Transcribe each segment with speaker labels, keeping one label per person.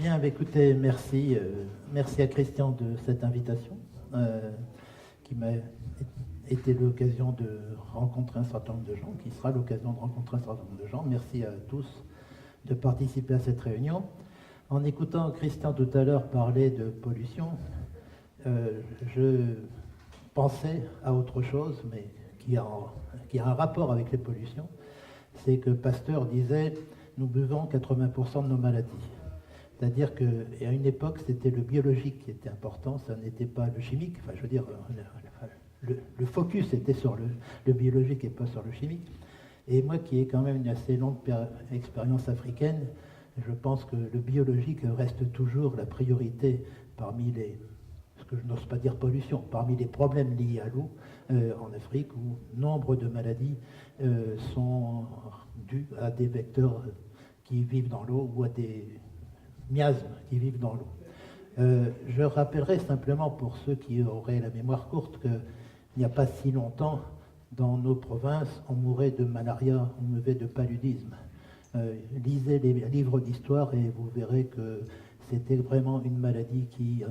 Speaker 1: Bien, écoutez, merci. Merci à Christian de cette invitation qui m'a été l'occasion de rencontrer un certain nombre de gens, qui sera l'occasion de rencontrer un certain nombre de gens. Merci à tous de participer à cette réunion. En écoutant Christian tout à l'heure parler de pollution, je pensais à autre chose, mais qui a un rapport avec les pollutions. C'est que Pasteur disait « nous buvons 80% de nos maladies ». C'est-à-dire qu'à une époque, c'était le biologique qui était important, ça n'était pas le chimique. Enfin, je veux dire, le focus était sur le biologique et pas sur le chimique. Et moi, qui ai quand même une assez longue expérience africaine, je pense que le biologique reste toujours la priorité parmi ce que je n'ose pas dire pollution, parmi les problèmes liés à l'eau en Afrique, où nombre de maladies sont dues à des vecteurs qui vivent dans l'eau ou à des miasmes qui vivent dans l'eau. Je rappellerai simplement pour ceux qui auraient la mémoire courte qu'il n'y a pas si longtemps, dans nos provinces, on mourait de malaria, on mourrait de paludisme. Lisez les livres d'histoire et vous verrez que c'était vraiment une maladie qui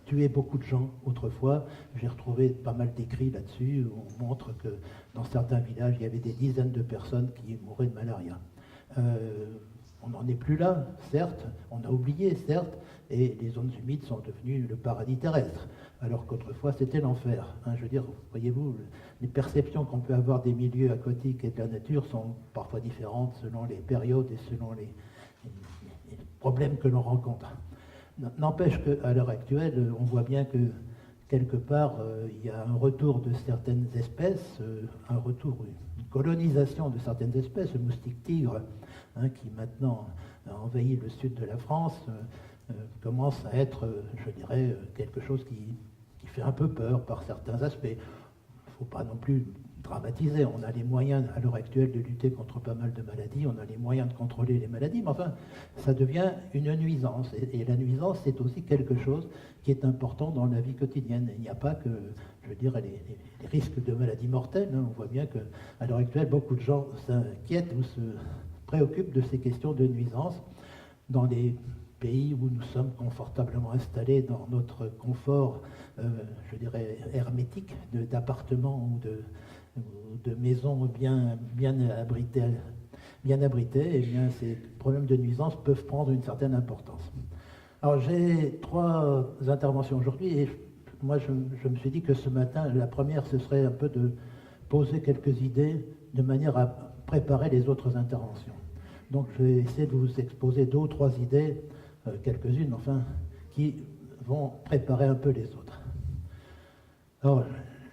Speaker 1: tuait beaucoup de gens autrefois. J'ai retrouvé pas mal d'écrits là-dessus où on montre que dans certains villages, il y avait des dizaines de personnes qui mouraient de malaria. On n'en est plus là, certes, on a oublié, certes, et les zones humides sont devenues le paradis terrestre, alors qu'autrefois c'était l'enfer. Je veux dire, voyez-vous, les perceptions qu'on peut avoir des milieux aquatiques et de la nature sont parfois différentes selon les périodes et selon les problèmes que l'on rencontre. N'empêche qu'à l'heure actuelle, on voit bien que quelque part, il y a un retour de certaines espèces, une colonisation de certaines espèces, le moustique tigre, qui maintenant envahit le sud de la France, commence à être, je dirais, quelque chose qui fait un peu peur par certains aspects. Il ne faut pas non plus dramatiser, on a les moyens à l'heure actuelle de lutter contre pas mal de maladies, on a les moyens de contrôler les maladies, mais enfin, ça devient une nuisance. Et la nuisance, c'est aussi quelque chose qui est important dans la vie quotidienne. Il n'y a pas que, je veux dire, les risques de maladies mortelles. On voit bien qu'à l'heure actuelle, beaucoup de gens s'inquiètent ou se préoccupent de ces questions de nuisance dans les pays où nous sommes confortablement installés dans notre confort, je dirais, hermétique, d'appartements ou de maisons bien abritées, eh bien, ces problèmes de nuisance peuvent prendre une certaine importance. Alors, j'ai 3 interventions aujourd'hui et moi, je me suis dit que ce matin, la première, ce serait un peu de poser quelques idées de manière à préparer les autres interventions. Donc, je vais essayer de vous exposer 2 ou 3 idées, quelques-unes, enfin, qui vont préparer un peu les autres. Alors,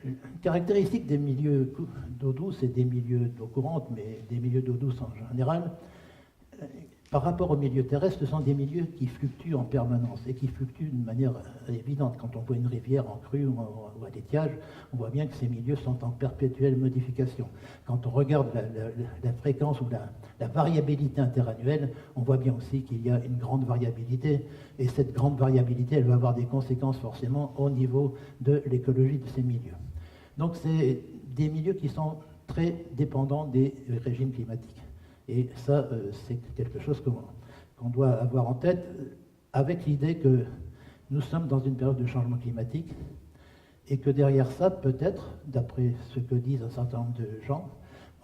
Speaker 1: une caractéristique des milieux d'eau douce et des milieux d'eau courante, mais des milieux d'eau douce en général, par rapport aux milieux terrestres, ce sont des milieux qui fluctuent en permanence et qui fluctuent d'une manière évidente. Quand on voit une rivière en crue ou à l'étiage, on voit bien que ces milieux sont en perpétuelle modification. Quand on regarde la fréquence ou la variabilité interannuelle, on voit bien aussi qu'il y a une grande variabilité, et cette grande variabilité, elle va avoir des conséquences forcément au niveau de l'écologie de ces milieux. Donc c'est des milieux qui sont très dépendants des régimes climatiques. Et ça, c'est quelque chose qu'on doit avoir en tête, avec l'idée que nous sommes dans une période de changement climatique, et que derrière ça, peut-être, d'après ce que disent un certain nombre de gens,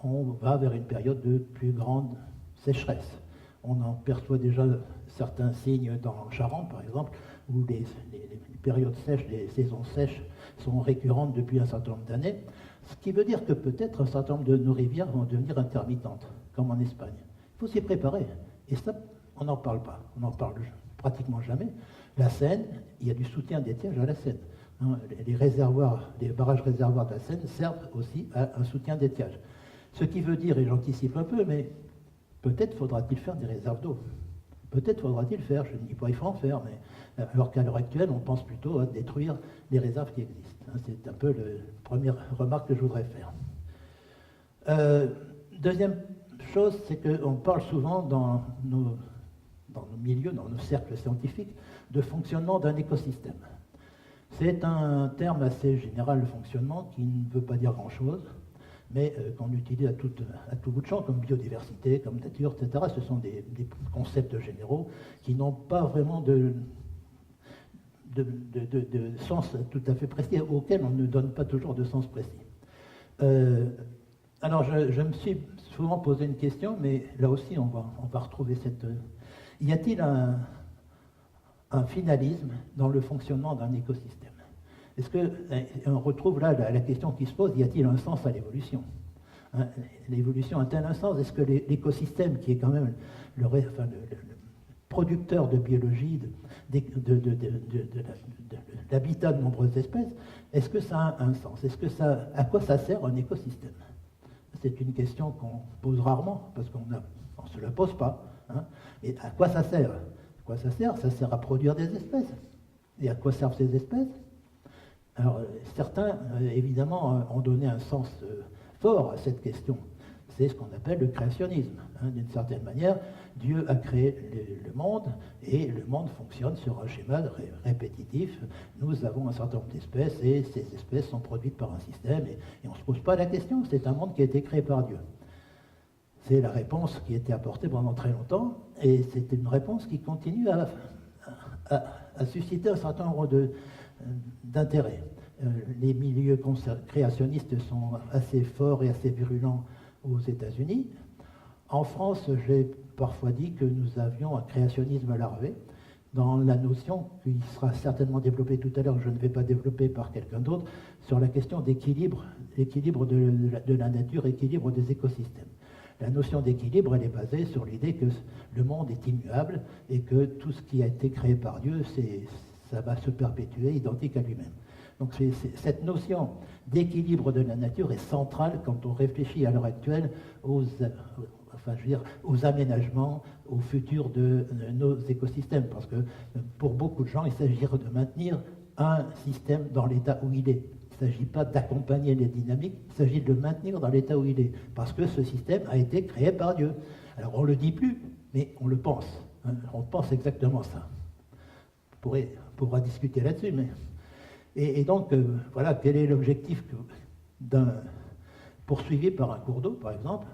Speaker 1: on va vers une période de plus grande sécheresse. On en perçoit déjà certains signes dans Charente, par exemple, où les périodes sèches, les saisons sèches sont récurrentes depuis un certain nombre d'années, ce qui veut dire que peut-être un certain nombre de nos rivières vont devenir intermittentes, comme en Espagne. Il faut s'y préparer, et ça, on n'en parle pas, on n'en parle pratiquement jamais. La Seine, il y a du soutien d'étiage à la Seine. Les barrages réservoirs de la Seine servent aussi à un soutien d'étiage. Ce qui veut dire, et j'anticipe un peu, mais peut-être faudra-t-il faire des réserves d'eau. Peut-être faudra-t-il faire, je ne dis pas il faut en faire, mais alors qu'à l'heure actuelle, on pense plutôt à détruire les réserves qui existent. C'est un peu la première remarque que je voudrais faire. Deuxième chose, c'est qu'on parle souvent dans nos milieux, dans nos cercles scientifiques, de fonctionnement d'un écosystème. C'est un terme assez général, le fonctionnement, qui ne veut pas dire grand-chose. mais qu'on utilise à tout bout de champ, comme biodiversité, comme nature, etc. Ce sont des concepts généraux qui n'ont pas vraiment de sens tout à fait précis, auquel on ne donne pas toujours de sens précis. Alors, je me suis souvent posé une question, mais là aussi, on va retrouver cette... Y a-t-il un finalisme dans le fonctionnement d'un écosystème? Est-ce qu'on retrouve là la question qui se pose, y a-t-il un sens à l'évolution? Hein, l'évolution a-t-elle un sens? Est-ce que l'écosystème, qui est quand même le producteur de biologie, d'habitat de nombreuses espèces, est-ce que ça a un sens? À quoi ça sert un écosystème? C'est une question qu'on pose rarement, parce qu'on ne se la pose pas. Hein. Et à quoi ça sert? À quoi ça sert? Ça sert à produire des espèces. Et à quoi servent ces espèces? Alors, certains, évidemment, ont donné un sens fort à cette question. C'est ce qu'on appelle le créationnisme. Hein. D'une certaine manière, Dieu a créé le monde, et le monde fonctionne sur un schéma répétitif. Nous avons un certain nombre d'espèces, et ces espèces sont produites par un système, et on ne se pose pas la question. C'est un monde qui a été créé par Dieu. C'est la réponse qui a été apportée pendant très longtemps, et c'est une réponse qui continue à susciter un certain nombre d'intérêts. Les milieux créationnistes sont assez forts et assez virulents aux États-Unis. En France, j'ai parfois dit que nous avions un créationnisme larvé, dans la notion qui sera certainement développée tout à l'heure, que je ne vais pas développer par quelqu'un d'autre, sur la question d'équilibre, équilibre de la nature, équilibre des écosystèmes. La notion d'équilibre, elle est basée sur l'idée que le monde est immuable et que tout ce qui a été créé par Dieu, ça va se perpétuer identique à lui-même. Donc cette notion d'équilibre de la nature est centrale quand on réfléchit à l'heure actuelle aux aménagements, au futur de nos écosystèmes. Parce que pour beaucoup de gens, il s'agirait de maintenir un système dans l'état où il est. Il ne s'agit pas d'accompagner les dynamiques, il s'agit de le maintenir dans l'état où il est. Parce que ce système a été créé par Dieu. Alors on ne le dit plus, mais on le pense. Hein, on pense exactement ça. On pourra discuter là-dessus, mais... Et donc, voilà, quel est l'objectif poursuivi par un cours d'eau, par exemple?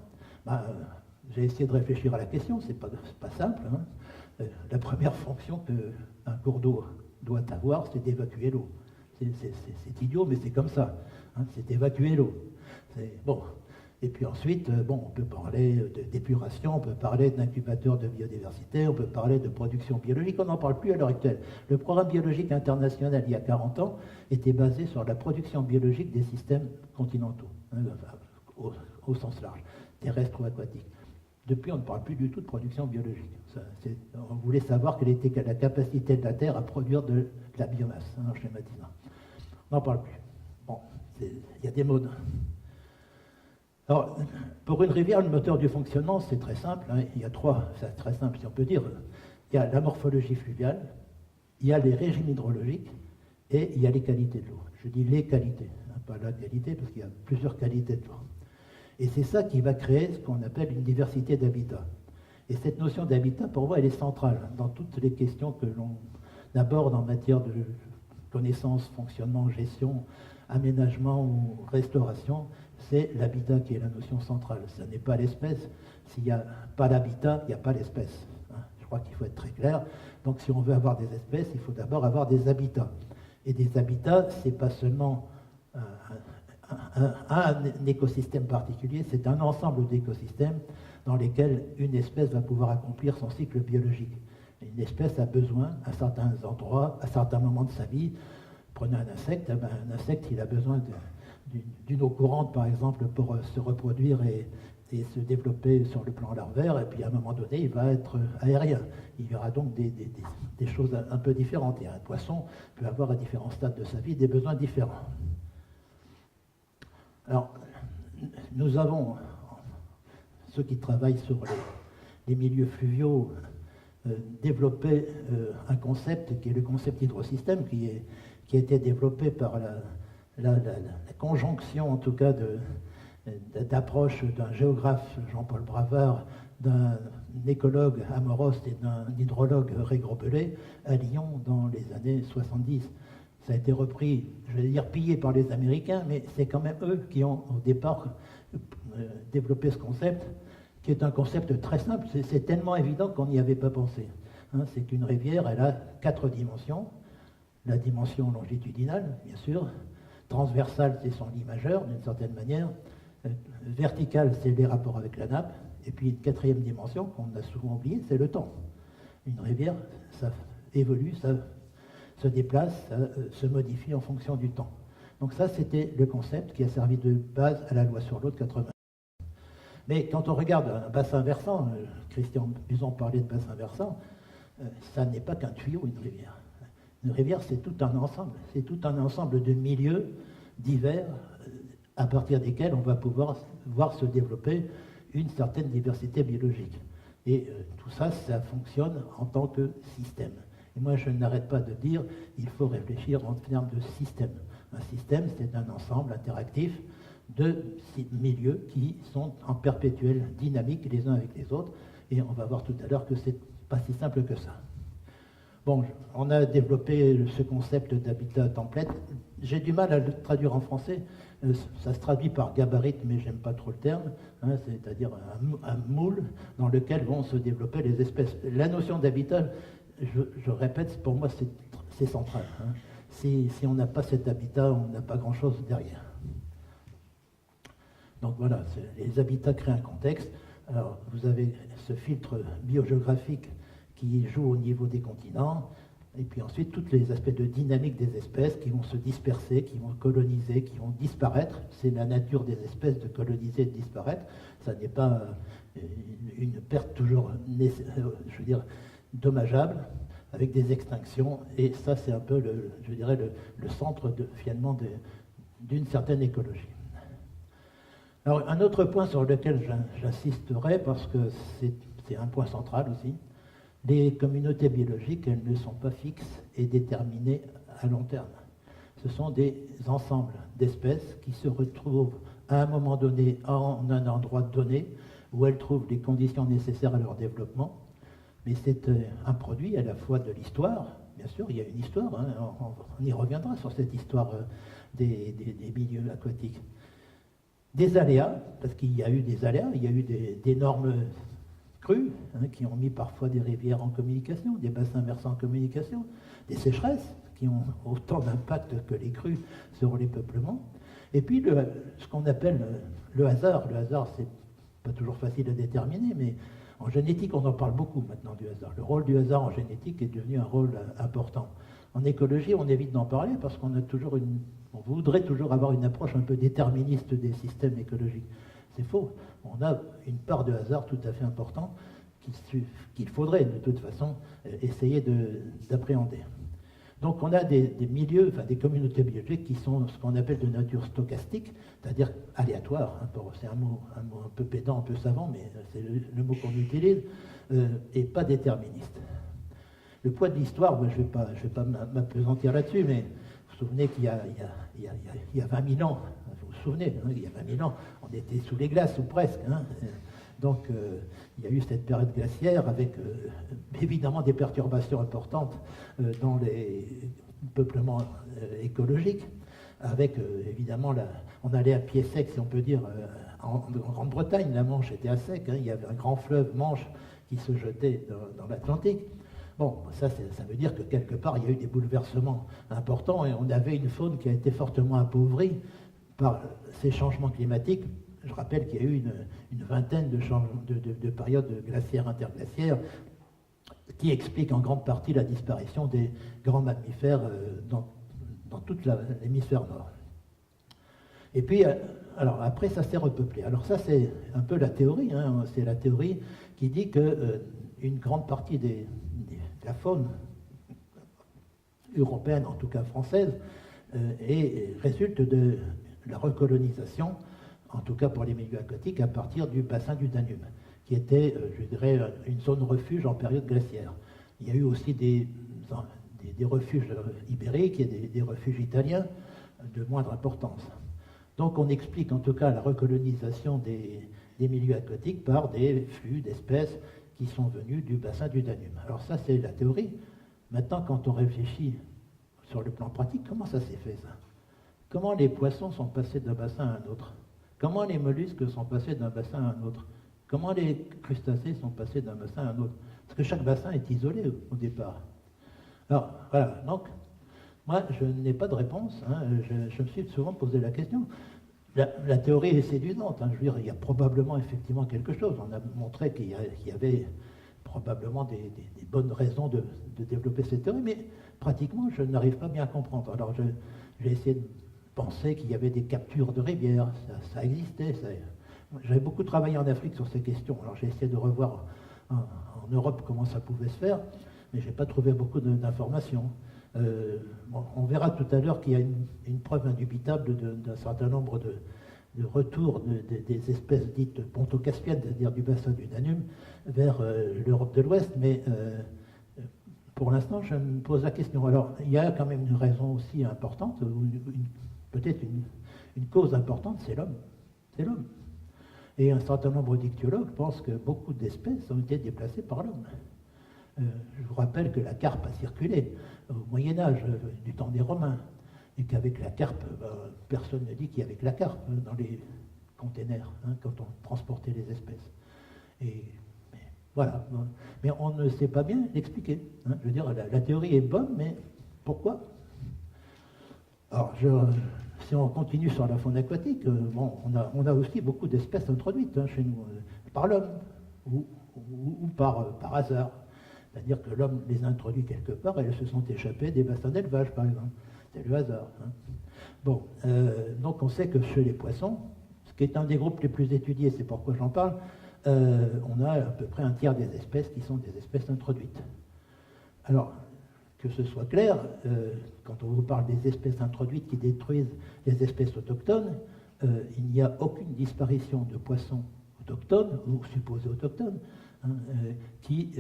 Speaker 1: J'ai essayé de réfléchir à la question, c'est pas simple. Hein. La première fonction qu'un cours d'eau doit avoir, c'est d'évacuer l'eau. C'est idiot, mais c'est comme ça. Hein, c'est d'évacuer l'eau. Bon. Et puis ensuite, on peut parler d'épuration, on peut parler d'incubateur de biodiversité, on peut parler de production biologique, on n'en parle plus à l'heure actuelle. Le programme biologique international, il y a 40 ans, était basé sur la production biologique des systèmes continentaux, hein, au sens large, terrestre ou aquatique. Depuis, on ne parle plus du tout de production biologique. On voulait savoir quelle était la capacité de la Terre à produire de la biomasse, en schématisant. On n'en parle plus. Bon, il y a des modes. Alors, pour une rivière, le moteur du fonctionnement, c'est très simple. Hein. Il y a c'est très simple si on peut dire. Il y a la morphologie fluviale, il y a les régimes hydraulogiques et il y a les qualités de l'eau. Je dis les qualités, hein, pas la qualité, parce qu'il y a plusieurs qualités de l'eau. Et c'est ça qui va créer ce qu'on appelle une diversité d'habitats. Et cette notion d'habitat, pour moi, elle est centrale dans toutes les questions que l'on aborde en matière de connaissance, fonctionnement, gestion, aménagement ou restauration. C'est l'habitat qui est la notion centrale. Ce n'est pas l'espèce. S'il n'y a pas l'habitat, il n'y a pas l'espèce. Hein, je crois qu'il faut être très clair. Donc si on veut avoir des espèces, il faut d'abord avoir des habitats. Et des habitats, ce n'est pas seulement un écosystème particulier, c'est un ensemble d'écosystèmes dans lesquels une espèce va pouvoir accomplir son cycle biologique. Une espèce a besoin, à certains endroits, à certains moments de sa vie, prenez un insecte, un insecte, il a besoin d'une eau courante, par exemple, pour se reproduire et se développer sur le plan larvaire, et puis à un moment donné, il va être aérien. Il y aura donc des choses un peu différentes. Et un poisson peut avoir à différents stades de sa vie des besoins différents. Alors, nous avons, ceux qui travaillent sur les milieux fluviaux, développé un concept qui est le concept hydrosystème, qui a été développé par la conjonction, en tout cas, d'approche d'un géographe, Jean-Paul Bravard, d'un écologue, Amorost, et d'un hydrologue, Ray Grobellet, à Lyon dans les années 70. Ça a été repris, je vais dire pillé par les Américains, mais c'est quand même eux qui ont au départ développé ce concept, qui est un concept très simple. C'est tellement évident qu'on n'y avait pas pensé. Hein, c'est qu'une rivière, elle a 4 dimensions. La dimension longitudinale, bien sûr. Transversale, c'est son lit majeur, d'une certaine manière. Verticale, c'est les rapports avec la nappe. Et puis une 4e dimension, qu'on a souvent oubliée, c'est le temps. Une rivière, ça évolue, ça se déplace, ça se modifie en fonction du temps. Donc ça, c'était le concept qui a servi de base à la loi sur l'eau de 80. Mais quand on regarde un bassin versant, Christian Buzon parlait de bassin versant, ça n'est pas qu'un tuyau, une rivière. Une rivière, c'est tout un ensemble. C'est tout un ensemble de milieux divers à partir desquels on va pouvoir voir se développer une certaine diversité biologique. Et tout ça, ça fonctionne en tant que système. Et moi, je n'arrête pas de dire qu'il faut réfléchir en termes de système. Un système, c'est un ensemble interactif de milieux qui sont en perpétuelle dynamique les uns avec les autres. Et on va voir tout à l'heure que c'est pas si simple que ça. Bon, on a développé ce concept d'habitat template. J'ai du mal à le traduire en français. Ça se traduit par gabarit, mais j'aime pas trop le terme. Hein, c'est-à-dire un moule dans lequel vont se développer les espèces. La notion d'habitat, je répète, pour moi, c'est central. Hein. Si on n'a pas cet habitat, on n'a pas grand-chose derrière. Donc voilà, les habitats créent un contexte. Alors, vous avez ce filtre biogéographique qui joue au niveau des continents, et puis ensuite tous les aspects de dynamique des espèces qui vont se disperser, qui vont coloniser, qui vont disparaître. C'est la nature des espèces de coloniser et de disparaître. Ça n'est pas une perte toujours, je veux dire, dommageable, avec des extinctions, et ça c'est un peu, je dirais, le centre finalement d'une certaine écologie. Alors un autre point sur lequel j'insisterai, parce que c'est un point central aussi, les communautés biologiques, elles ne sont pas fixes et déterminées à long terme. Ce sont des ensembles d'espèces qui se retrouvent à un moment donné en un endroit donné où elles trouvent les conditions nécessaires à leur développement. Mais c'est un produit à la fois de l'histoire, bien sûr, il y a une histoire, hein, on y reviendra sur cette histoire des milieux aquatiques. Des aléas, parce qu'il y a eu des aléas, il y a eu d'énormes crues qui ont mis parfois des rivières en communication, des bassins versants en communication, des sécheresses qui ont autant d'impact que les crues sur les peuplements. Et puis ce qu'on appelle le hasard. Le hasard, c'est pas toujours facile à déterminer, mais en génétique, on en parle beaucoup maintenant du hasard. Le rôle du hasard en génétique est devenu un rôle important. En écologie, on évite d'en parler parce qu'on a toujours on voudrait toujours avoir une approche un peu déterministe des systèmes écologiques. C'est faux. On a une part de hasard tout à fait importante qu'il faudrait de toute façon essayer d'appréhender. Donc on a des milieux, enfin des communautés biologiques qui sont ce qu'on appelle de nature stochastique, c'est-à-dire aléatoire. Hein, c'est un mot un peu pédant, un peu savant, mais c'est le mot qu'on utilise, et pas déterministe. Le poids de l'histoire, je ne vais pas m'appesantir là-dessus, mais vous vous souvenez qu'il y a 20 000 ans, vous vous souvenez, hein, il y a 20 000 ans, on était sous les glaces, ou presque. Hein, donc il y a eu cette période glaciaire avec évidemment des perturbations importantes dans les peuplements écologiques, avec évidemment, on allait à pied sec, si on peut dire, en Grande-Bretagne, la Manche était à sec, hein, il y avait un grand fleuve Manche qui se jetait dans l'Atlantique. Bon, ça veut dire que quelque part, il y a eu des bouleversements importants et on avait une faune qui a été fortement appauvrie par ces changements climatiques. Je rappelle qu'il y a eu une vingtaine de périodes glaciaires, interglaciaires, qui expliquent en grande partie la disparition des grands mammifères dans tout l'hémisphère nord. Et puis, alors après, ça s'est repeuplé. Alors ça, c'est un peu la théorie, hein, c'est la théorie qui dit qu'une grande partie de la faune européenne, en tout cas française, résulte de la recolonisation, en tout cas pour les milieux aquatiques, à partir du bassin du Danube, qui était, je dirais, une zone refuge en période glaciaire. Il y a eu aussi des refuges ibériques et des refuges italiens de moindre importance. Donc on explique en tout cas la recolonisation des milieux aquatiques par des flux d'espèces qui sont venus du bassin du Danube. Alors ça, c'est la théorie. Maintenant, quand on réfléchit sur le plan pratique, comment ça s'est fait, ça? Comment les poissons sont passés d'un bassin à un autre? Comment les mollusques sont passés d'un bassin à un autre? Comment les crustacés sont passés d'un bassin à un autre? Parce que chaque bassin est isolé au départ. Alors, voilà, donc, moi, je n'ai pas de réponse. Hein. Je me suis souvent posé la question. La théorie est séduisante. Hein. Je veux dire, il y a probablement effectivement quelque chose. On a montré qu'il y avait probablement des bonnes raisons de développer cette théorie, mais pratiquement, je n'arrive pas bien à comprendre. Alors, j'ai essayé de penser qu'il y avait des captures de rivières. Ça existait. J'avais beaucoup travaillé en Afrique sur ces questions. Alors, j'ai essayé de revoir en Europe comment ça pouvait se faire, mais je n'ai pas trouvé beaucoup d'informations. Bon, on verra tout à l'heure qu'il y a une preuve indubitable d'un certain nombre de retours des espèces dites ponto-caspiennes, c'est-à-dire du bassin du Danube, vers l'Europe de l'Ouest, mais pour l'instant, je me pose la question. Alors, il y a quand même une raison aussi importante, ou peut-être une cause importante, c'est l'homme. C'est l'homme. Et un certain nombre d'ichtyologues pensent que beaucoup d'espèces ont été déplacées par l'homme. Je vous rappelle que la carpe a circulé au Moyen-Âge, du temps des Romains, et qu'avec la carpe, personne ne dit qu'il y avait que la carpe dans les containers, hein, quand on transportait les espèces. Mais voilà. Mais on ne sait pas bien l'expliquer. Hein. Je veux dire, la théorie est bonne, mais pourquoi? Alors, si on continue sur la faune aquatique, bon, on a aussi beaucoup d'espèces introduites hein, chez nous, par l'homme, ou par hasard. C'est-à-dire que l'homme les a introduits quelque part et elles se sont échappées des bassins d'élevage, par exemple. C'est le hasard. Hein. Bon, donc on sait que chez les poissons, ce qui est un des groupes les plus étudiés, c'est pourquoi j'en parle, on a à peu près un tiers des espèces qui sont des espèces introduites. Alors, que ce soit clair, quand on vous parle des espèces introduites qui détruisent les espèces autochtones, il n'y a aucune disparition de poissons autochtones, ou supposés autochtones, hein, qui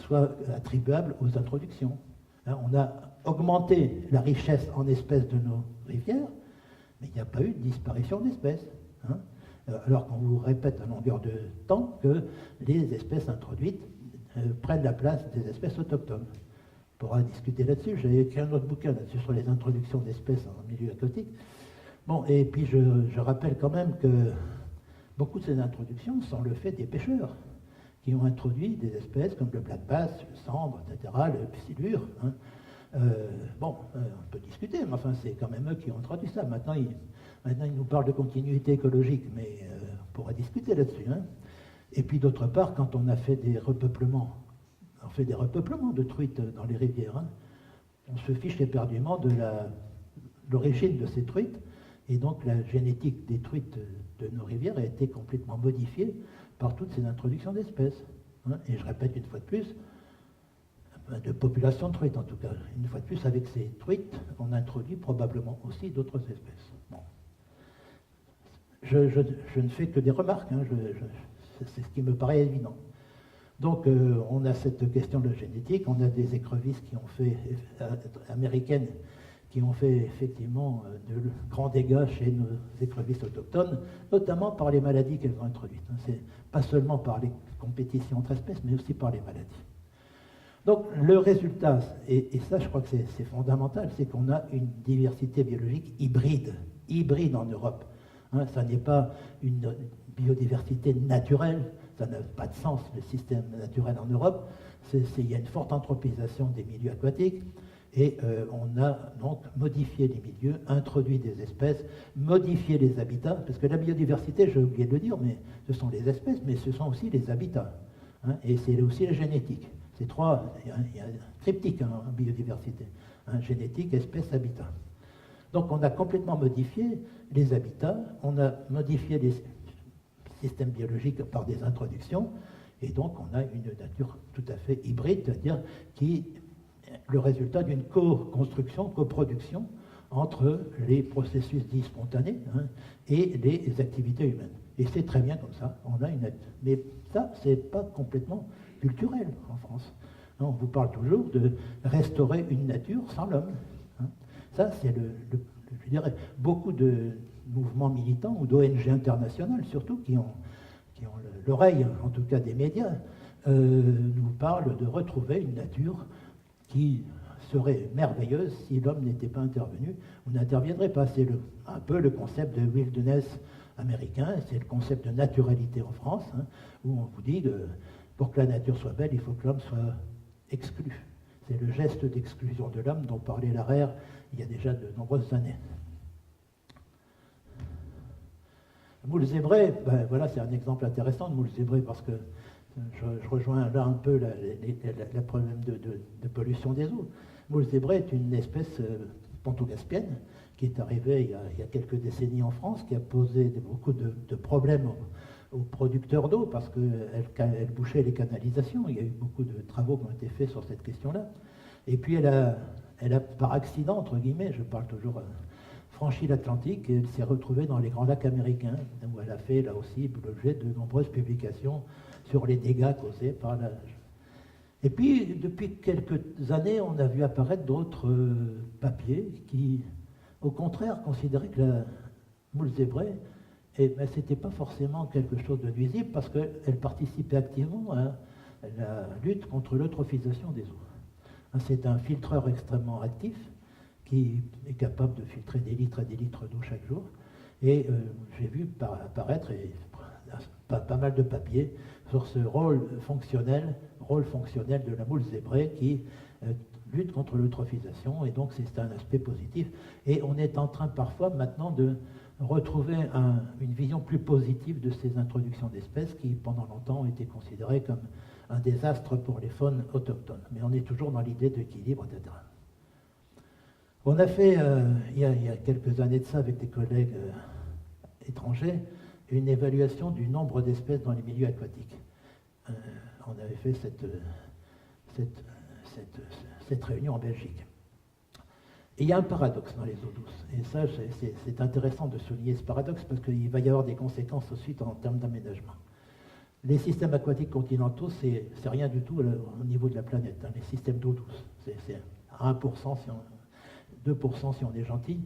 Speaker 1: soit attribuable aux introductions. Hein, on a augmenté la richesse en espèces de nos rivières, mais il n'y a pas eu de disparition d'espèces. Hein, alors qu'on vous répète à longueur de temps que les espèces introduites prennent la place des espèces autochtones. On pourra discuter là-dessus. J'ai écrit un autre bouquin là-dessus sur les introductions d'espèces en milieu aquatique. Bon, et puis je rappelle quand même que beaucoup de ces introductions sont le fait des pêcheurs qui ont introduit des espèces comme le black bass, le sambre, etc., le silure. Hein. On peut discuter, mais enfin, c'est quand même eux qui ont introduit ça. Maintenant, ils nous parlent de continuité écologique, mais on pourra discuter là-dessus. Hein. Et puis, d'autre part, quand on a fait des repeuplements, de truites dans les rivières, hein, on se fiche éperdument de l'origine de ces truites, et donc la génétique des truites de nos rivières a été complètement modifiée par toutes ces introductions d'espèces. Hein. Et je répète une fois de plus, de population de truites en tout cas. Une fois de plus, avec ces truites, on introduit probablement aussi d'autres espèces. Bon. Je ne fais que des remarques, hein. C'est ce qui me paraît évident. Donc, on a cette question de génétique, on a des écrevisses américaines qui ont fait effectivement de grands dégâts chez nos écrevisses autochtones, notamment par les maladies qu'elles ont introduites. C'est pas seulement par les compétitions entre espèces, mais aussi par les maladies. Donc, le résultat, et ça je crois que c'est fondamental, c'est qu'on a une diversité biologique hybride en Europe. Hein, ça n'est pas une biodiversité naturelle, ça n'a pas de sens, le système naturel en Europe. Il y a une forte anthropisation des milieux aquatiques et on a donc modifié les milieux, introduit des espèces, modifié les habitats, parce que la biodiversité, j'ai oublié de le dire, mais ce sont les espèces, mais ce sont aussi les habitats. Hein, et c'est aussi la génétique. C'est trois, il y a un triptyque en biodiversité. Hein, génétique, espèce, habitat. Donc on a complètement modifié les habitats, on a modifié les systèmes biologiques par des introductions, et donc on a une nature tout à fait hybride, c'est-à-dire qui est le résultat d'une co-construction, coproduction entre les processus dits spontanés et les activités humaines. Et c'est très bien comme ça, on a une... Mais ça, c'est pas complètement culturel en France. On vous parle toujours de restaurer une nature sans l'homme. Ça, c'est je dirais, beaucoup de mouvements militants ou d'ONG internationales surtout qui ont l'oreille, en tout cas des médias, nous parlent de retrouver une nature qui serait merveilleuse si l'homme n'était pas intervenu ou n'interviendrait pas. C'est un peu le concept de wilderness américain, c'est le concept de naturalité en France, hein, où on vous dit que pour que la nature soit belle, il faut que l'homme soit exclu. C'est le geste d'exclusion de l'homme dont parlait Larère il y a déjà de nombreuses années. Moule zébré, ben voilà, c'est un exemple intéressant de moule zébré parce que je rejoins là un peu le problème de pollution des eaux. Moule zébré est une espèce pontogaspienne qui est arrivée il y a quelques décennies en France, qui a posé beaucoup de problèmes aux producteurs d'eau parce qu'elle bouchait les canalisations. Il y a eu beaucoup de travaux qui ont été faits sur cette question-là. Et puis elle a par accident, entre guillemets, je parle toujours, franchi l'Atlantique et elle s'est retrouvée dans les grands lacs américains, où elle a fait là aussi l'objet de nombreuses publications sur les dégâts causés par la... Et puis, depuis quelques années, on a vu apparaître d'autres papiers qui, au contraire, considéraient que la moule zébrée, ben, c'était pas forcément quelque chose de nuisible parce qu'elle participait activement à la lutte contre l'eutrophisation des eaux. C'est un filtreur extrêmement actif qui est capable de filtrer des litres et des litres d'eau chaque jour. Et j'ai vu apparaître pas mal de papiers sur ce rôle fonctionnel de la moule zébrée qui lutte contre l'eutrophisation, et donc c'est un aspect positif. Et on est en train parfois maintenant de retrouver une vision plus positive de ces introductions d'espèces qui pendant longtemps ont été considérées comme un désastre pour les faunes autochtones. Mais on est toujours dans l'idée d'équilibre, etc. On a fait, il y a quelques années de ça, avec des collègues étrangers, une évaluation du nombre d'espèces dans les milieux aquatiques. On avait fait cette réunion en Belgique. Et il y a un paradoxe dans les eaux douces. Et ça, c'est intéressant de souligner ce paradoxe parce qu'il va y avoir des conséquences ensuite en termes d'aménagement. Les systèmes aquatiques continentaux, c'est rien du tout au niveau de la planète. Hein, les systèmes d'eau douce, c'est 1%, 2% si on est gentil.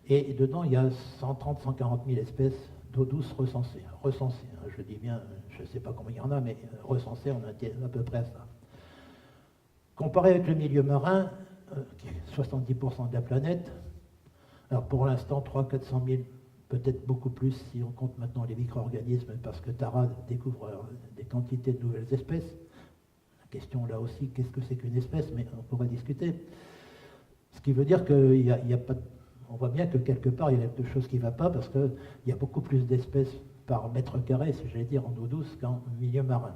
Speaker 1: Et dedans, il y a 130, 140 000 espèces d'eau douce recensées. Recensées, hein, je dis bien, je ne sais pas combien il y en a, mais recensées, on est à peu près à ça. Comparé avec le milieu marin, qui est 70% de la planète, alors pour l'instant, 300 000, 400 000, peut-être beaucoup plus si on compte maintenant les micro-organismes, parce que Tara découvre des quantités de nouvelles espèces. La question là aussi, qu'est-ce que c'est qu'une espèce, mais on pourrait discuter. Ce qui veut dire qu'il y a pas... On voit bien que quelque part, il y a quelque chose qui ne va pas, parce qu'il y a beaucoup plus d'espèces par mètre carré, si j'allais dire, en eau douce qu'en milieu marin.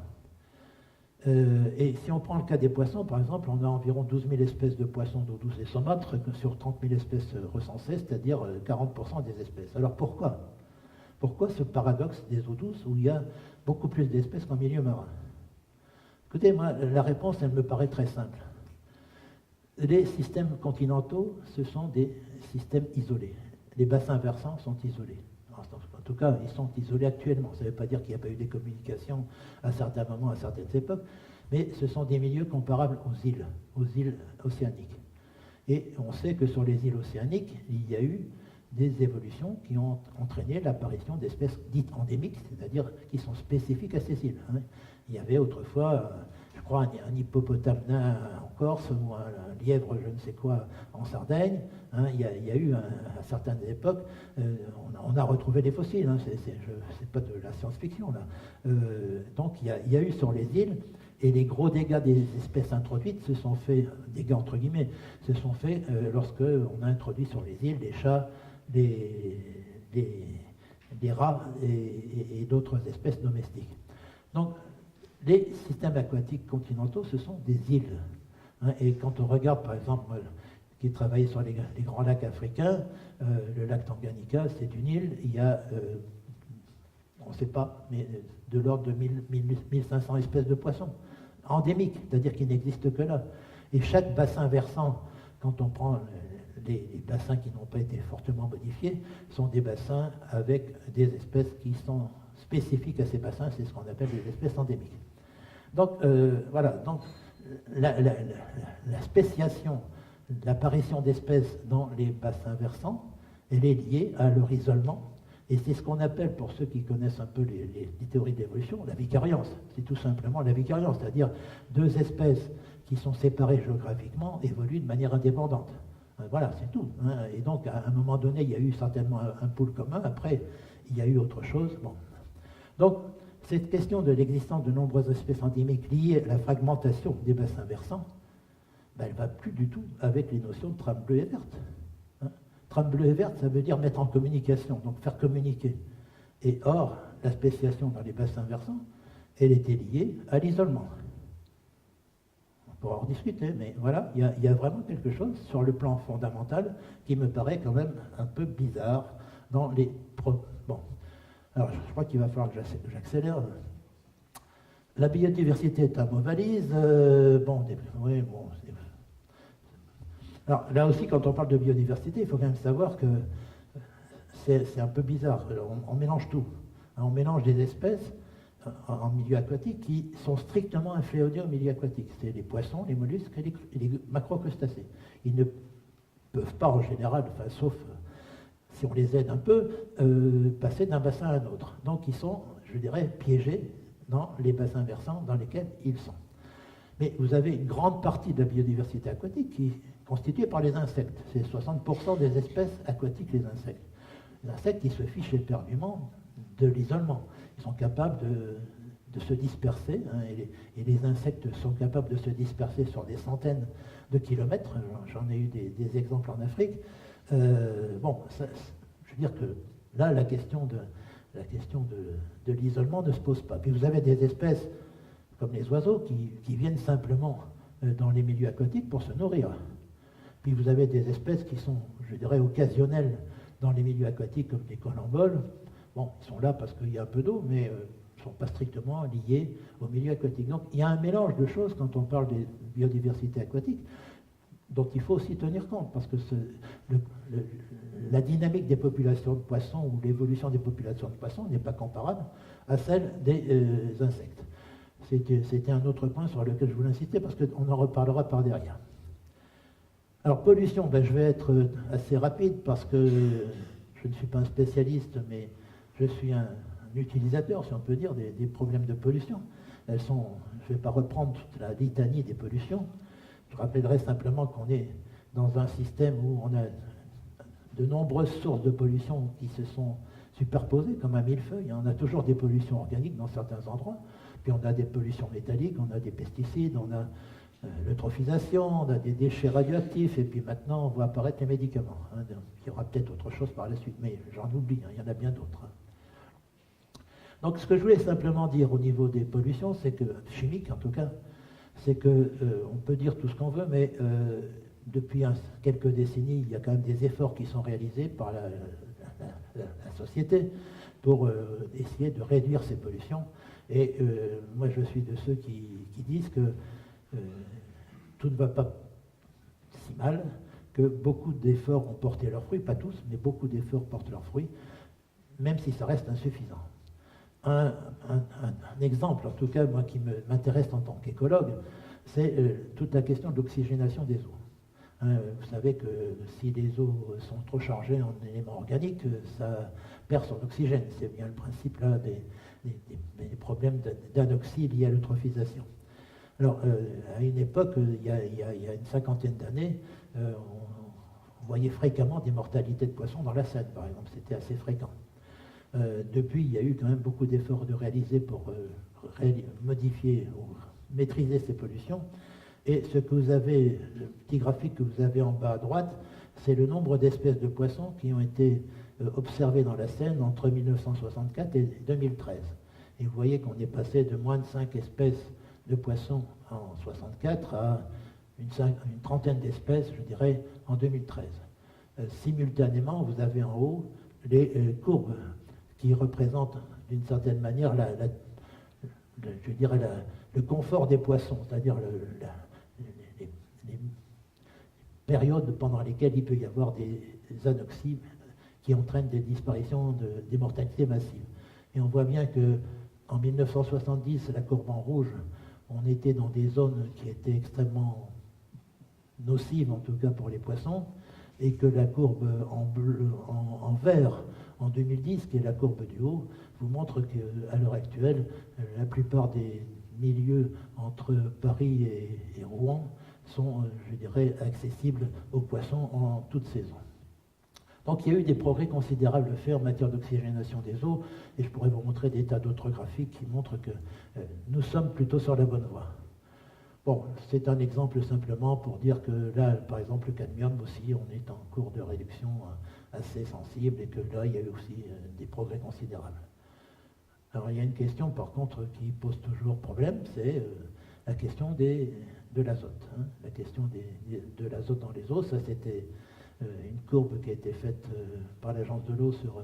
Speaker 1: Et si on prend le cas des poissons, par exemple, on a environ 12 000 espèces de poissons d'eau douce et saumâtres sur 30 000 espèces recensées, c'est-à-dire 40% des espèces. Alors pourquoi ce paradoxe des eaux douces où il y a beaucoup plus d'espèces qu'en milieu marin? Écoutez, moi, la réponse, elle me paraît très simple. Les systèmes continentaux, ce sont des systèmes isolés. Les bassins versants sont isolés. En tout cas, ils sont isolés actuellement. Ça ne veut pas dire qu'il n'y a pas eu des communications à certains moments, à certaines époques, mais ce sont des milieux comparables aux îles océaniques. Et on sait que sur les îles océaniques, il y a eu des évolutions qui ont entraîné l'apparition d'espèces dites endémiques, c'est-à-dire qui sont spécifiques à ces îles. Il y avait autrefois, je crois, un hippopotame nain en Corse ou un lièvre je ne sais quoi en Sardaigne. Il y a eu à certaines époques, on a retrouvé des fossiles, c'est pas de la science-fiction là. Donc il y a eu sur les îles, et les gros dégâts des espèces introduites se sont faits, dégâts entre guillemets, se sont faits lorsque on a introduit sur les îles des chats, des rats et d'autres espèces domestiques. Donc les systèmes aquatiques continentaux, ce sont des îles. Et quand on regarde, par exemple, moi, qui ai travaillé sur les grands lacs africains, le lac Tanganyika, c'est une île, il y a, on ne sait pas, mais de l'ordre de 1500 espèces de poissons, endémiques, c'est-à-dire qui n'existent que là. Et chaque bassin versant, quand on prend les bassins qui n'ont pas été fortement modifiés, sont des bassins avec des espèces qui sont spécifiques à ces bassins, c'est ce qu'on appelle des espèces endémiques. Donc voilà, donc la spéciation, l'apparition d'espèces dans les bassins versants, elle est liée à leur isolement, et c'est ce qu'on appelle, pour ceux qui connaissent un peu les théories d'évolution, la vicariance. C'est tout simplement la vicariance, c'est-à-dire deux espèces qui sont séparés géographiquement évoluent de manière indépendante. Voilà, c'est tout. Et donc, à un moment donné, il y a eu certainement un pôle commun. Après, il y a eu autre chose. Bon. Donc, cette question de l'existence de nombreuses espèces endémiques liées à la fragmentation des bassins versants, ben, elle ne va plus du tout avec les notions de trame bleue et verte. Trame bleue et verte, ça veut dire mettre en communication, donc faire communiquer. Et or, la spéciation dans les bassins versants, elle était liée à l'isolement. On pourra en discuter, mais voilà, il y a vraiment quelque chose sur le plan fondamental qui me paraît quand même un peu bizarre dans les... Bon, alors je crois qu'il va falloir que j'accélère. La biodiversité est un mot valise. Oui, bon. Alors là aussi, quand on parle de biodiversité, il faut quand même savoir que c'est un peu bizarre. On mélange tout. On mélange des espèces en milieu aquatique qui sont strictement inféodées au milieu aquatique. C'est les poissons, les mollusques et les macrocrustacés. Ils ne peuvent pas en général, enfin, sauf si on les aide un peu, passer d'un bassin à un autre. Donc ils sont, je dirais, piégés dans les bassins versants dans lesquels ils sont. Mais vous avez une grande partie de la biodiversité aquatique qui est constituée par les insectes. C'est 60% des espèces aquatiques, les insectes. Les insectes, ils se fichent éperdument de l'isolement. Ils sont capables de se disperser, et les insectes sont capables de se disperser sur des centaines de kilomètres. J'en ai eu des exemples en Afrique. Je veux dire que là, la question de l'isolement ne se pose pas. Puis vous avez des espèces comme les oiseaux qui viennent simplement dans les milieux aquatiques pour se nourrir. Puis vous avez des espèces qui sont, je dirais, occasionnelles dans les milieux aquatiques comme les colamboles. Bon, ils sont là parce qu'il y a un peu d'eau, mais ne sont pas strictement liés au milieu aquatique. Donc il y a un mélange de choses quand on parle de biodiversité aquatique dont il faut aussi tenir compte, parce que la dynamique des populations de poissons ou l'évolution des populations de poissons n'est pas comparable à celle des insectes. C'était un autre point sur lequel je voulais insister, parce qu'on en reparlera par derrière. Alors, pollution, je vais être assez rapide, parce que je ne suis pas un spécialiste, mais je suis un utilisateur, si on peut dire, des problèmes de pollution. Je ne vais pas reprendre toute la litanie des pollutions. Je rappellerai simplement qu'on est dans un système où on a de nombreuses sources de pollution qui se sont superposées comme un millefeuille. On a toujours des pollutions organiques dans certains endroits, puis on a des pollutions métalliques, on a des pesticides, on a l'eutrophisation, on a des déchets radioactifs, et puis maintenant on voit apparaître les médicaments. Il y aura peut-être autre chose par la suite, mais j'en oublie, il y en a bien d'autres. Donc ce que je voulais simplement dire au niveau des pollutions, c'est que, chimiques en tout cas, c'est qu'on peut dire tout ce qu'on veut, mais depuis quelques décennies, il y a quand même des efforts qui sont réalisés par la société pour essayer de réduire ces pollutions. Et moi, je suis de ceux qui disent que tout ne va pas si mal, que beaucoup d'efforts ont porté leurs fruits, pas tous, mais beaucoup d'efforts portent leurs fruits, même si ça reste insuffisant. Un exemple, en tout cas, moi qui m'intéresse en tant qu'écologue, c'est toute la question de l'oxygénation des eaux. Vous savez que si les eaux sont trop chargées en éléments organiques, ça perd son oxygène. C'est bien le principe là des problèmes d'anoxie liés à l'eutrophisation. Alors, à une époque, il y a une cinquantaine d'années, on voyait fréquemment des mortalités de poissons dans la Seine, par exemple. C'était assez fréquent. Depuis, il y a eu quand même beaucoup d'efforts de réaliser pour modifier ou maîtriser ces pollutions. Et ce que vous avez, le petit graphique que vous avez en bas à droite, c'est le nombre d'espèces de poissons qui ont été observées dans la Seine entre 1964 et 2013. Et vous voyez qu'on est passé de moins de 5 espèces de poissons en 64 à une trentaine d'espèces, je dirais, en 2013. Simultanément, vous avez en haut les courbes qui représentent d'une certaine manière le confort des poissons, c'est-à-dire les périodes pendant lesquelles il peut y avoir des anoxies qui entraînent des disparitions, des mortalités massives. Et on voit bien qu'en 1970, la courbe en rouge, on était dans des zones qui étaient extrêmement nocives, en tout cas pour les poissons, et que la courbe en vert, en 2010, qui est la courbe du haut, vous montre qu'à l'heure actuelle, la plupart des milieux entre Paris et Rouen sont, je dirais, accessibles aux poissons en toute saison. Donc il y a eu des progrès considérables faits en matière d'oxygénation des eaux, et je pourrais vous montrer des tas d'autres graphiques qui montrent que nous sommes plutôt sur la bonne voie. Bon, c'est un exemple simplement pour dire que là, par exemple, le cadmium aussi, on est en cours de réduction assez sensible, et que là, il y a eu aussi des progrès considérables. Alors il y a une question par contre qui pose toujours problème, c'est la question de l'azote. Hein. La question de l'azote dans les eaux, ça c'était une courbe qui a été faite par l'agence de l'eau sur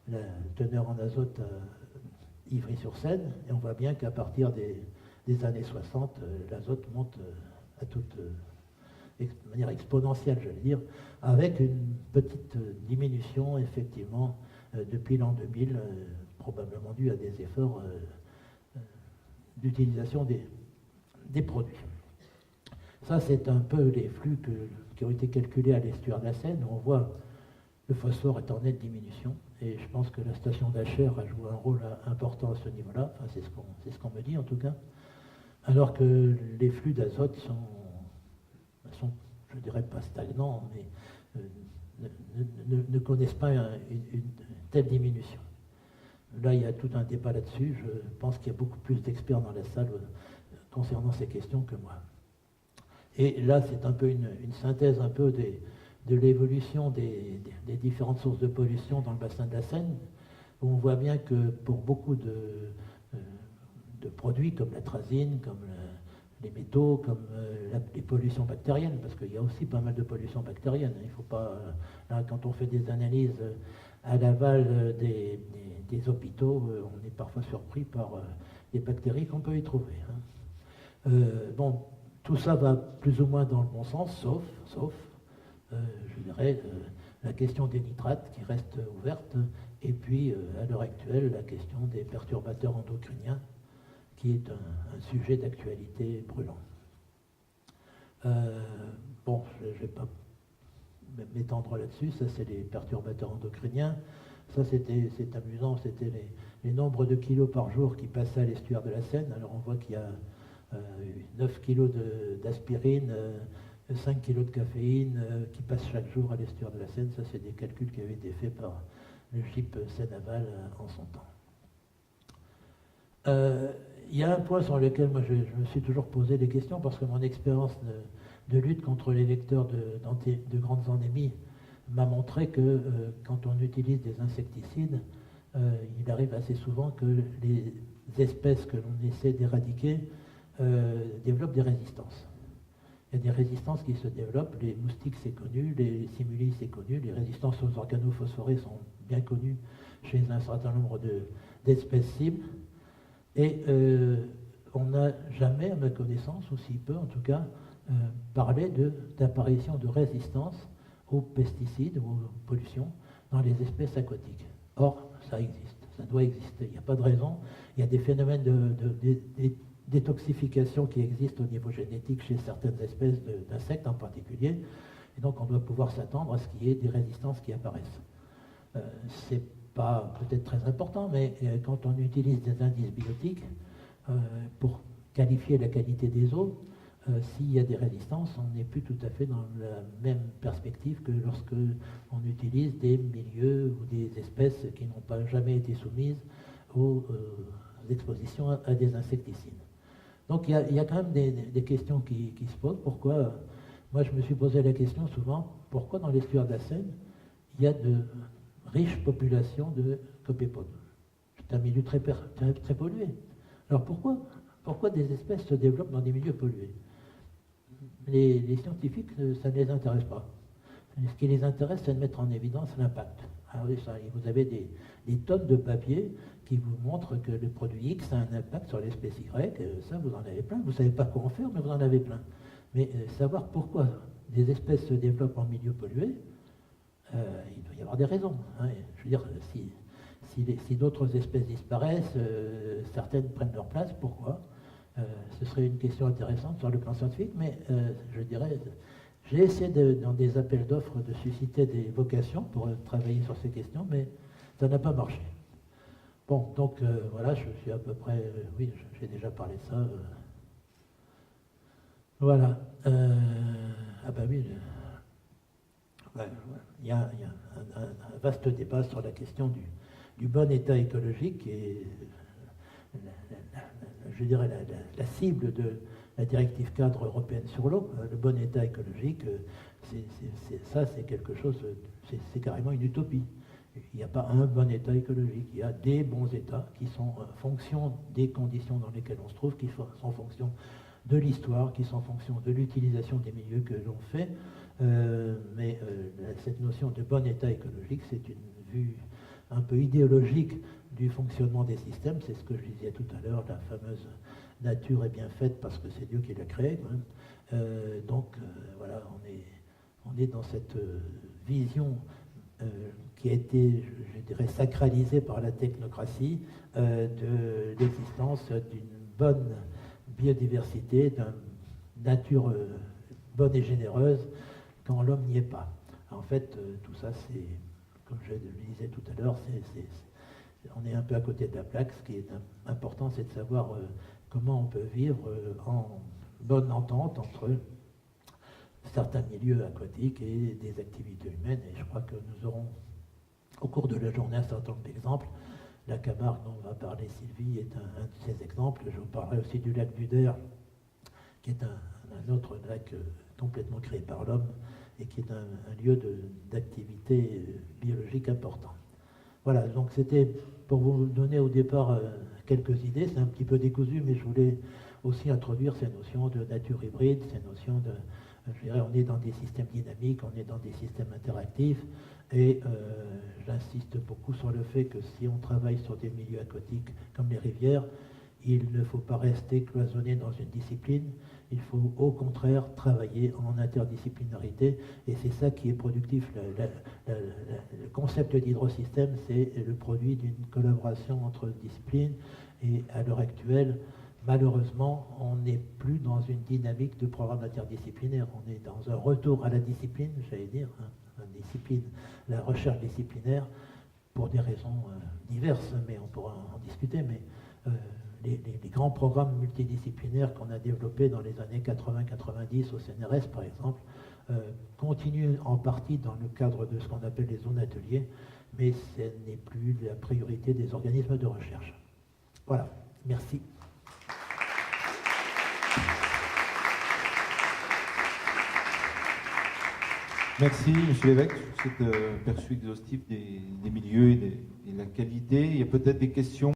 Speaker 1: la teneur en azote à Ivry-sur-Seine, et on voit bien qu'à partir des années 60, l'azote monte de manière exponentielle, j'allais dire, avec une petite diminution effectivement depuis l'an 2000, probablement due à des efforts d'utilisation des produits. Ça, c'est un peu les flux qui ont été calculés à l'estuaire de la Seine. On voit le phosphore est en nette diminution, et je pense que la station d'Acher a joué un rôle important à ce niveau-là, enfin, c'est ce qu'on me dit en tout cas, alors que les flux d'azote sont, je dirais pas stagnants, mais ne connaissent pas une telle diminution. Là, il y a tout un débat là-dessus. Je pense qu'il y a beaucoup plus d'experts dans la salle concernant ces questions que moi. Et là, c'est un peu une synthèse un peu de l'évolution des différentes sources de pollution dans le bassin de la Seine, où on voit bien que pour beaucoup de produits comme l'atrazine, comme les métaux, comme les pollutions bactériennes, parce qu'il y a aussi pas mal de pollutions bactériennes. Il faut pas, là, quand on fait des analyses à l'aval des hôpitaux, on est parfois surpris par les bactéries qu'on peut y trouver. Hein. Bon, tout ça va plus ou moins dans le bon sens, sauf je dirais, la question des nitrates qui reste ouverte, et puis à l'heure actuelle, la question des perturbateurs endocriniens, qui est un sujet d'actualité brûlant. Bon, je ne vais pas m'étendre là-dessus, ça c'est les perturbateurs endocriniens. Ça c'est amusant, c'était les nombres de kilos par jour qui passaient à l'estuaire de la Seine. Alors on voit qu'il y a 9 kilos d'aspirine, 5 kilos de caféine qui passent chaque jour à l'estuaire de la Seine. Ça c'est des calculs qui avaient été faits par le GIP Seine-Aval en son temps. Il y a un point sur lequel moi je me suis toujours posé des questions, parce que mon expérience de lutte contre les vecteurs de grandes endémies m'a montré que quand on utilise des insecticides, il arrive assez souvent que les espèces que l'on essaie d'éradiquer développent des résistances. Il y a des résistances qui se développent, les moustiques c'est connu, les simulis c'est connu, les résistances aux organophosphorés sont bien connues chez un certain nombre d'espèces cibles. Et on n'a jamais, à ma connaissance, ou si peu en tout cas, parlé d'apparition de résistance aux pesticides ou aux pollutions dans les espèces aquatiques. Or, ça existe, ça doit exister, il n'y a pas de raison. Il y a des phénomènes de détoxification qui existent au niveau génétique chez certaines espèces d'insectes en particulier, et donc on doit pouvoir s'attendre à ce qu'il y ait des résistances qui apparaissent. C'est pas peut-être très important, mais quand on utilise des indices biotiques pour qualifier la qualité des eaux, s'il y a des résistances, on n'est plus tout à fait dans la même perspective que lorsque on utilise des milieux ou des espèces qui n'ont pas jamais été soumises aux expositions à des insecticides. Donc il y a quand même des questions qui se posent. Pourquoi, moi je me suis posé la question souvent, pourquoi dans l'estuaire de la Seine, il y a de riches populations de copépodes? C'est un milieu très pollué. Alors pourquoi des espèces se développent dans des milieux pollués? Les scientifiques, ça ne les intéresse pas. Ce qui les intéresse, c'est de mettre en évidence l'impact. Ah oui, ça, vous avez des tonnes de papier qui vous montrent que le produit X a un impact sur l'espèce Y, ça vous en avez plein. Vous ne savez pas quoi en faire, mais vous en avez plein. Mais savoir pourquoi des espèces se développent en milieu pollué, il doit y avoir des raisons. Hein. Je veux dire, si d'autres espèces disparaissent, certaines prennent leur place, pourquoi? Ce serait une question intéressante sur le plan scientifique, mais je dirais, j'ai essayé dans des appels d'offres de susciter des vocations pour travailler sur ces questions, mais ça n'a pas marché. Bon, donc voilà, je suis à peu près, oui, j'ai déjà parlé de ça. Voilà. Ah bah oui, ouais, il y a un vaste débat sur la question du bon état écologique et je dirais la cible de la directive cadre européenne sur l'eau, le bon état écologique, c'est quelque chose, c'est carrément une utopie. Il n'y a pas un bon état écologique, il y a des bons états qui sont en fonction des conditions dans lesquelles on se trouve, qui sont en fonction de l'histoire, qui sont en fonction de l'utilisation des milieux que l'on fait. Mais cette notion de bon état écologique, c'est une vue un peu idéologique du fonctionnement des systèmes. C'est ce que je disais tout à l'heure, la fameuse nature est bien faite parce que c'est Dieu qui l'a créée. Donc voilà, on est dans cette vision qui a été, je dirais, sacralisée par la technocratie de l'existence d'une bonne biodiversité, d'une nature bonne et généreuse quand l'homme n'y est pas. En fait, tout ça, c'est, comme je le disais tout à l'heure, on est un peu à côté de la plaque. Ce qui est important, c'est de savoir comment on peut vivre en bonne entente entre certains milieux aquatiques et des activités humaines. Et je crois que nous aurons, au cours de la journée, un certain nombre d'exemples. La Camargue dont va parler Sylvie est un de ces exemples. Je vous parlerai aussi du lac du Der, qui est un autre lac complètement créé par l'homme et qui est un lieu d'activité biologique important. Voilà, donc c'était pour vous donner au départ quelques idées. C'est un petit peu décousu, mais je voulais aussi introduire ces notions de nature hybride, ces notions de... Je dirais, on est dans des systèmes dynamiques, on est dans des systèmes interactifs, et j'insiste beaucoup sur le fait que si on travaille sur des milieux aquatiques comme les rivières, il ne faut pas rester cloisonné dans une discipline, il faut au contraire travailler en interdisciplinarité, et c'est ça qui est productif. Le concept d'hydrosystème, c'est le produit d'une collaboration entre disciplines, et à l'heure actuelle, malheureusement, on n'est plus dans une dynamique de programme interdisciplinaire, on est dans un retour à la discipline, j'allais dire, la recherche disciplinaire, pour des raisons diverses, mais on pourra en discuter, mais les grands programmes multidisciplinaires qu'on a développés dans les années 80-90 au CNRS, par exemple, continuent en partie dans le cadre de ce qu'on appelle les zones ateliers, mais ce n'est plus la priorité des organismes de recherche. Voilà, merci.
Speaker 2: Merci, M. l'évêque, sur cet aperçu exhaustif des milieux et de la qualité. Il y a peut-être des questions.